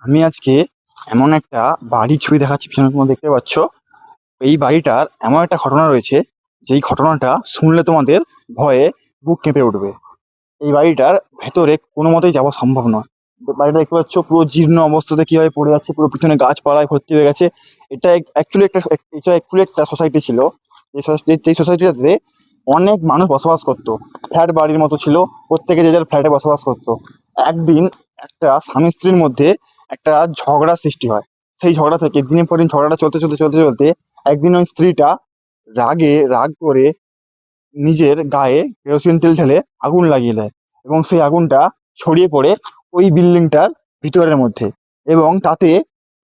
আমি আজকে এমন একটা বাড়ির ছবি দেখাচ্ছি, পিছনে তোমরা দেখতে পাচ্ছ। এই বাড়িটার এমন একটা ঘটনা রয়েছে, যেই ঘটনাটা শুনলে তোমাদের ভয়ে বুক কেঁপে উঠবে। এই বাড়িটার ভেতরে কোনো মতেই যাওয়া সম্ভব নয়। তো বাড়িটা দেখতে পাচ্ছ পুরো জীর্ণ অবস্থাতে কিভাবে পড়ে আছে, পুরো পিছনে গাছপালায় ভর্তি হয়ে গেছে। এটা অ্যাকচুয়ালি একটা সোসাইটি ছিল। এই সোসাইটিটাতে অনেক মানুষ বসবাস করতো। ফ্ল্যাট বাড়ির মতো ছিল, প্রত্যেকে যে যার ফ্ল্যাটে বসবাস করতো। একদিন একটা স্বামী স্ত্রীর মধ্যে একটা ঝগড়া সৃষ্টি হয়। সেই ঝগড়া থেকে দিনের পর দিন ঝগড়াটা চলতে চলতে চলতে চলতে একদিন ওই স্ত্রীটা রাগ করে নিজের গায়ে কেরোসিন তেল ঢেলে আগুন লাগিয়ে দেয়, এবং সেই আগুনটা ছড়িয়ে পড়ে ওই বিল্ডিংটার ভিতরের মধ্যে, এবং তাতে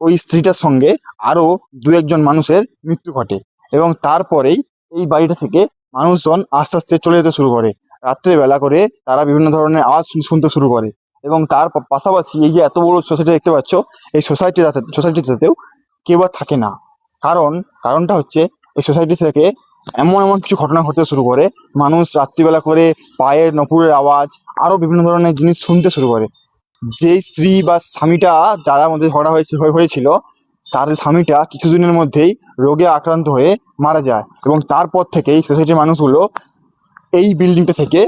ওই স্ত্রীটার সঙ্গে আরো দু একজন মানুষের মৃত্যু ঘটে। এবং তারপরেই এই বাড়িটা থেকে মানুষজন আস্তে আস্তে চলে যেতে শুরু করে। রাত্রেবেলা করে তারা বিভিন্ন ধরনের আওয়াজ শুনতে শুরু করে। এবং তার পাশাপাশি এই যে এত বড় সোসাইটি দেখতে পাচ্ছ, এই সোসাইটিটাতেও কেউ আর থাকে না। কারণটা হচ্ছে, এই সোসাইটি থেকে এমন এমন কিছু ঘটনা ঘটতে শুরু করে। মানুষ রাত্রিবেলা করে পায়ের নপুরের আওয়াজ, আরো বিভিন্ন ধরনের জিনিস শুনতে শুরু করে। যেই স্ত্রী বা স্বামীটা, যারা মধ্যে ঝগড়া হয়েছিল, তার স্বামীটা কিছুদিনের মধ্যেই রোগে আক্রান্ত হয়ে মারা যায়। এবং তারপর থেকেই সোসাইটির মানুষগুলো এই বিল্ডিংটা থেকে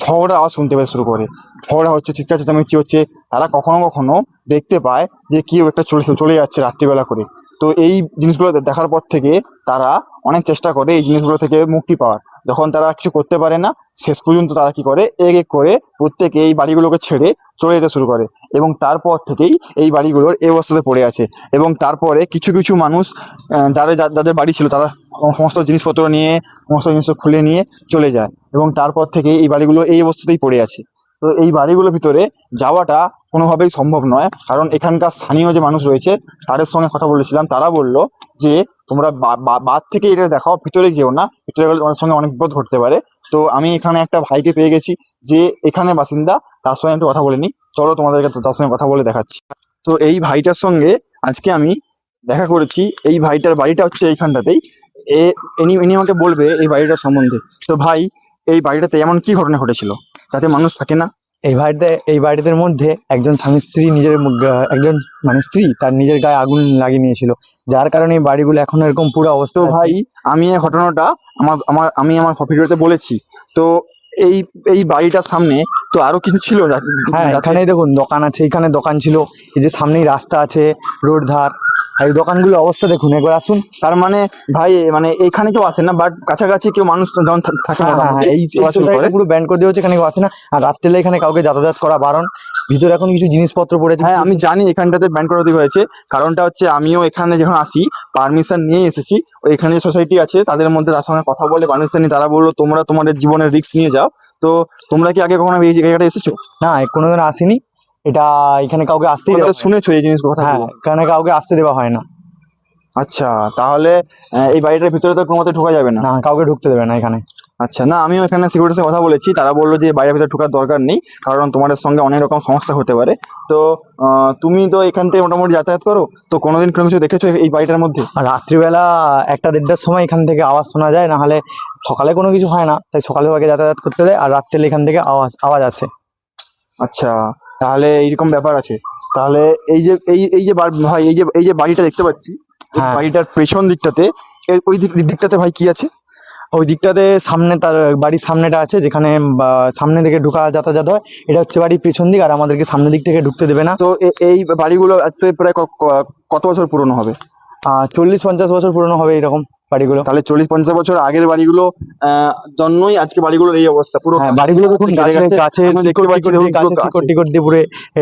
ঝগড়া আওয়াজ শুনতে পেতে শুরু করে। ঝগড়া হচ্ছে, চিৎকার চেঁচামেচি হচ্ছে। তারা কখনো কখনো দেখতে পায় যে কেউ একটা চলে যাচ্ছে রাত্রিবেলা করে। তো এই জিনিসগুলো দেখার পর থেকে তারা অনেক চেষ্টা করে এই জিনিসগুলো থেকে মুক্তি পাওয়ার। যখন তারা কিছু করতে পারে না, শেষ পর্যন্ত তারা কি করে, এক এক করে প্রত্যেকে এই বাড়িগুলোকে ছেড়ে চলে যেতে শুরু করে। এবং তারপর থেকেই এই বাড়িগুলোর এই অবস্থাতে পড়ে আছে। এবং তারপরে কিছু কিছু মানুষ, যাদের বাড়ি ছিল, তারা সমস্ত জিনিসপত্র নিয়ে, সমস্ত জিনিস খুলে নিয়ে চলে যায়। এবং তারপর থেকে এই বাড়িগুলো এই অবস্থাতেই পড়ে আছে। তো এই বাড়িগুলোর ভিতরে যাওয়াটা কোনোভাবেই সম্ভব নয়, কারণ এখানকার স্থানীয় যে মানুষ রয়েছে তাদের সঙ্গে কথা বলেছিলাম। তারা বলল যে তোমরা বাদ থেকে এটা দেখাও, ভিতরে যেও না, ভিতরে গেলে তোমাদের সঙ্গে অনেক বিপদ ঘটতে পারে। তো আমি এখানে একটা ভাইকে পেয়ে গেছি, যে এখানে বাসিন্দা। তার সঙ্গে একটু কথা বলে নিই, চলো তোমাদেরকে তার সঙ্গে কথা বলে দেখাচ্ছি। তো এই ভাইটার সঙ্গে আজকে আমি দেখা করেছি। এই ভাইটার বাড়িটা হচ্ছে এইখানটাতেই। ইনি আমাকে বলবে এই বাড়িটার সম্বন্ধে। তো ভাই, এই বাড়িটাতে এমন কি ঘটনা ঘটেছিল যাতে মানুষ থাকে না? এই বাড়িটার মধ্যে একজন স্বামী স্ত্রী একজন মানে স্ত্রী তার নিজের গায়ে আগুন লাগিয়ে নিয়েছিল, যার কারণে এই বাড়িগুলো এখন এরকম পুরো অবস্থা তো আছে। ভাই, আমি এই ঘটনাটা আমার ভিডিওতে বলেছি। তো এই এই বাড়িটার সামনে তো আরো কিছু ছিল হ্যাঁ, যাতে। এখানেই দেখুন দোকান আছে, এখানে দোকান ছিল, এই যে সামনেই রাস্তা আছে, রোড ধার। আর এই দোকানগুলো অবস্থা দেখুন, একবার আসুন। তার মানে ভাই, মানে এখানে কেউ আসে না, বাট কাছাকাছি কেউ মানুষ যখন থাকে হ্যাঁ হ্যাঁ হ্যাঁ, মোটামুটি এই এই চলাচল করে। সোসাইটি পুরো ব্যান্ড করে দেওয়া হচ্ছে, এখানে কেউ আসে না। আর রাত্রেলে এখানে কাউকে যাতায়াত করা বারণ। ভিতরে এখন কিছু জিনিসপত্র পড়েছে, হ্যাঁ, কিছু আমি জানি এখানটাতে ব্যান করে দেওয়া হয়েছে। কারণটা হচ্ছে, আমিও এখানে যখন আসি পারমিশন নিয়ে এসেছি। এখানে যে সোসাইটি আছে তাদের মধ্যে, তার সঙ্গে কথা বলে পারমিশন নিয়ে তারা বললো তোমরা তোমাদের জীবনের রিস্ক নিয়ে যাও। তো তোমরা কি আগে কখনো এই জায়গাটা এসেছো? না, কোনোদিন আসেনি। এটা এখানে কাউকে আসতেই দেওয়া তাহলে হয় না। শুনেছো এই জিনিস হ্যাঁ, কথাগুলো? এখানে কাউকে আসতে দেওয়া হয় না। আচ্ছা, তাহলে এই বাড়িটার ভিতরে তো কোনো মতে ঢোকা যাবে না। না, কাউকে ঢুকতে দেবে না এখানে। আচ্ছা, না, আমিও এখানে সিকিউরিটির সাথে কথা বলেছি। তারা বললো যে বাইরের ভিতরে ঢোকার দরকার নেই, কারণ তোমাদের সঙ্গে অনেক রকম সমস্যা হতে পারে। তো তুমি তো এখান থেকে মোটামুটি যাতায়াত করো, তো কোনোদিন কোনো কিছু দেখেছো এই বাড়িটার মধ্যে? আর রাত্রিবেলা 1টা-1:30টার সময় এখান থেকে আওয়াজ শোনা যায়, না হলে সকালে কোনো কিছু হয় না, তাই সকালে আগে যাতায়াত করতে দেয়, আর রাত্রে এখান থেকে আওয়াজ আওয়াজ আসে। আচ্ছা, তাহলে এইরকম ব্যাপার আছে। তাহলে ভাই, এই যে বাড়িটা দেখতে পাচ্ছি, এই হ্যাঁ, বাড়িটার পেছন দিকটাতে, ওই দিকটাতে ভাই কি আছে? ওই দিকটাতে সামনে তার বাড়ির সামনেটা আছে, যেখানে সামনে থেকে ঢোকা যাতায়াত হয়। এটা হচ্ছে বাড়ির পেছন দিক, আর আমাদেরকে সামনের দিক থেকে ঢুকতে দেবে না। তো এই বাড়িগুলো আজকে প্রায় কত বছর পুরনো হবে? 40-50 বছর পুরনো হবে এরকম বাড়িগুলো। তাহলে 40-50 বছর আগের বাড়িগুলো জন্যই আজকে বাড়িগুলোর এই অবস্থা। পুরো হ্যাঁ, বাড়িগুলো দেখুন কেটে গাছে গেছে। গাছে আমি দেখতে শিকড় পাচ্ছি, টিকড় দেখুন দিয়ে, পুরো গাছে শিকড় গাছে টিকড় দিয়ে পুরো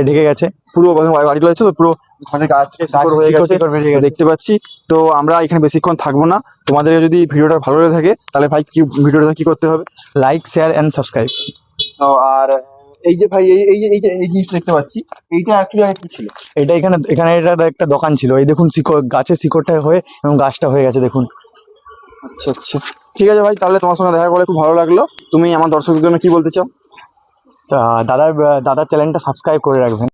ঢেকে গেছে। পুরো বাড়িগুলো আছে তো, পুরো মানে গাছ থেকে শিকড় গাছের হয়ে শিকড় গেছে, টিকড় বেরিয়ে তো গেছে। দেখতে পাচ্ছি। তো আমরা এখানে বেশিক্ষণ থাকবো না। তোমাদের যদি ভিডিওটা ভালো লেগে থাকে, তাহলে ভাই ভিডিওটা কি করতে হবে? Like, share and subscribe. তো আর এই যে ভাই, এই জিনিসটা দেখতে পাচ্ছি, এইটা অ্যাকচুয়ালি আগে কি ছিল? এটা এখানে এখানে এটা একটা দোকান ছিল। এই দেখুন শিকড়, গাছের শিকড়টা হয়ে এবং গাছটা হয়ে গেছে দেখুন। আচ্ছা আচ্ছা, ঠিক আছে ভাই, তাহলে তোমার সঙ্গে দেখা করে খুব ভালো লাগলো। তুমি আমার দর্শকদের জন্য কি বলতে চাও? দাদার চ্যানেলটা সাবস্ক্রাইব করে রাখবেন।